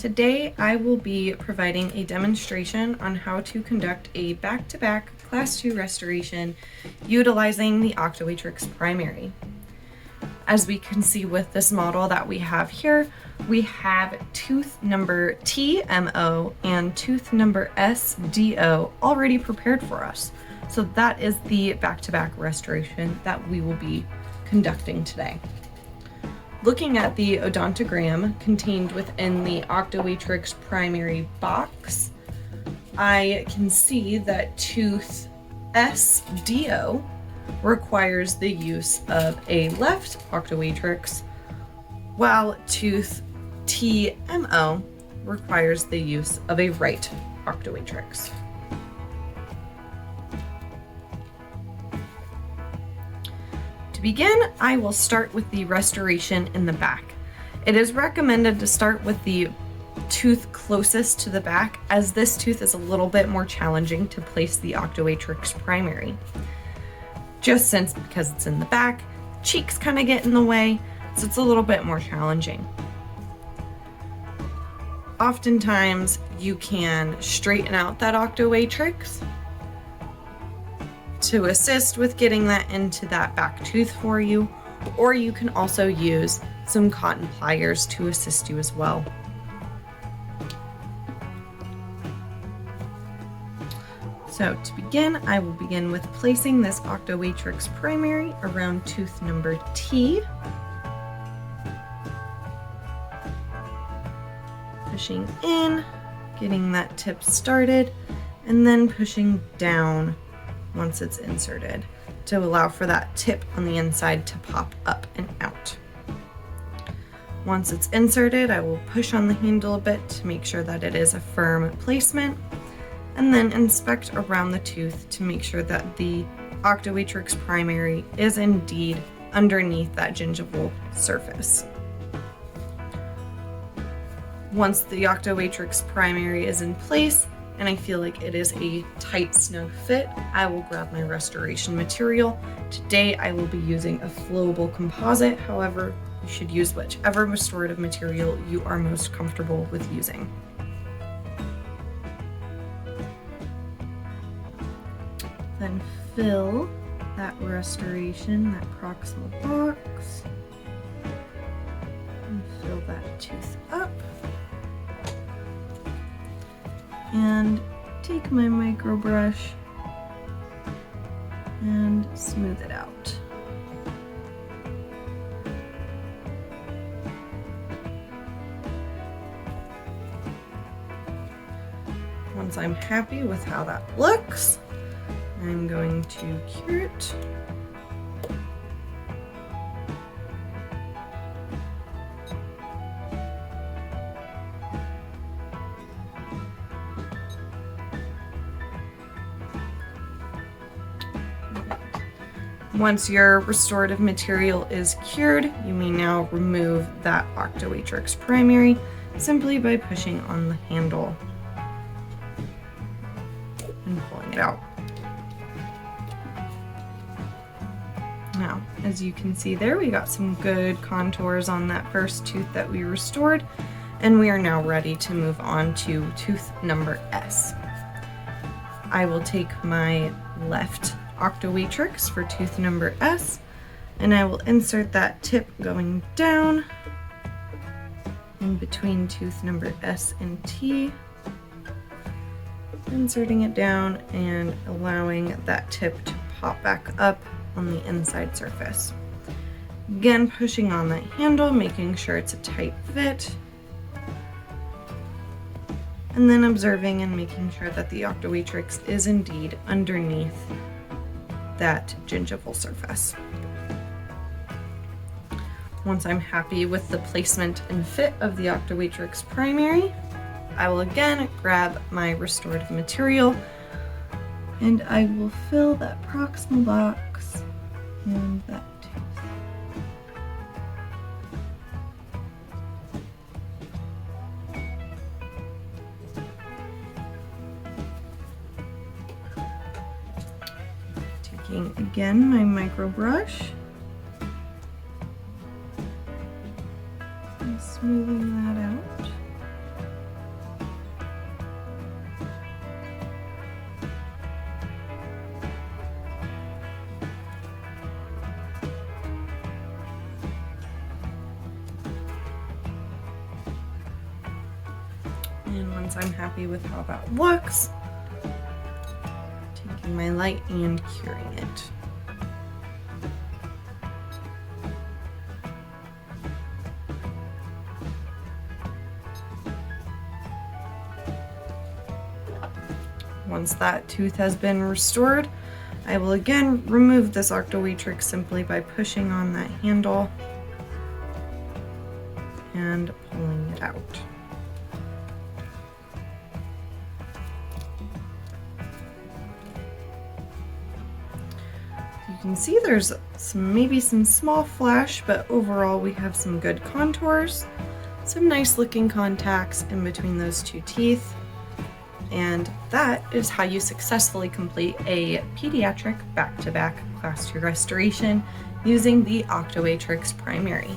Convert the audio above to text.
Today I will be providing a demonstration on how to conduct a back-to-back Class 2 restoration utilizing the OCTOwatrix Primary. As we can see with this model that we have here, we have tooth number TMO and tooth number SDO already prepared for us. So that is the back-to-back restoration that we will be conducting today. Looking at the odontogram contained within the OCTOwatrix Primary box, I can see that tooth SDO requires the use of a left OCTOwatrix, while tooth TMO requires the use of a right OCTOwatrix. To begin, I will start with the restoration in the back. It is recommended to start with the tooth closest to the back, as this tooth is a little bit more challenging to place the OCTOwatrix Primary. Just because it's in the back, cheeks kind of get in the way, so it's a little bit more challenging. Oftentimes, you can straighten out that OCTOwatrix to assist with getting that into that back tooth for you, or you can also use some cotton pliers to assist you as well. So to begin, I will begin with placing this OCTOwatrix Primary around tooth number T. Pushing in, getting that tip started, and then pushing down once it's inserted to allow for that tip on the inside to pop up and out. Once it's inserted, I will push on the handle a bit to make sure that it is a firm placement, and then inspect around the tooth to make sure that the OCTOwatrix Primary is indeed underneath that gingival surface. Once the OCTOwatrix Primary is in place, and I feel like it is a tight, snug fit, I will grab my restoration material. Today I will be using a flowable composite. However, you should use whichever restorative material you are most comfortable with using. Then fill that restoration, that proximal box, and fill that tooth up. And take my micro brush and smooth it out. Once I'm happy with how that looks, I'm going to cure it. Once your restorative material is cured, you may now remove that OCTOwatrix Primary simply by pushing on the handle and pulling it out. Now, as you can see there, we got some good contours on that first tooth that we restored, and we are now ready to move on to tooth number S. I will take my left OCTOwatrix for tooth number S, and I will insert that tip going down in between tooth number S and T, inserting it down and allowing that tip to pop back up on the inside surface. Again, pushing on that handle, making sure it's a tight fit, and then observing and making sure that the OCTOwatrix is indeed underneath that gingival surface. Once I'm happy with the placement and fit of the OCTOwatrix Primary, I will again grab my restorative material and I will fill that proximal box and that tooth. Taking again my micro brush and smoothing that out. once I'm happy with how that looks, taking my light and curing it. Once that tooth has been restored, I will again remove this OCTOwatrix simply by pushing on that handle and pulling it out. You can see there's maybe some small flash, but overall we have some good contours, some nice looking contacts in between those two teeth. And that is how you successfully complete a pediatric back-to-back class 2 restoration using the OCTOwatrix Primary.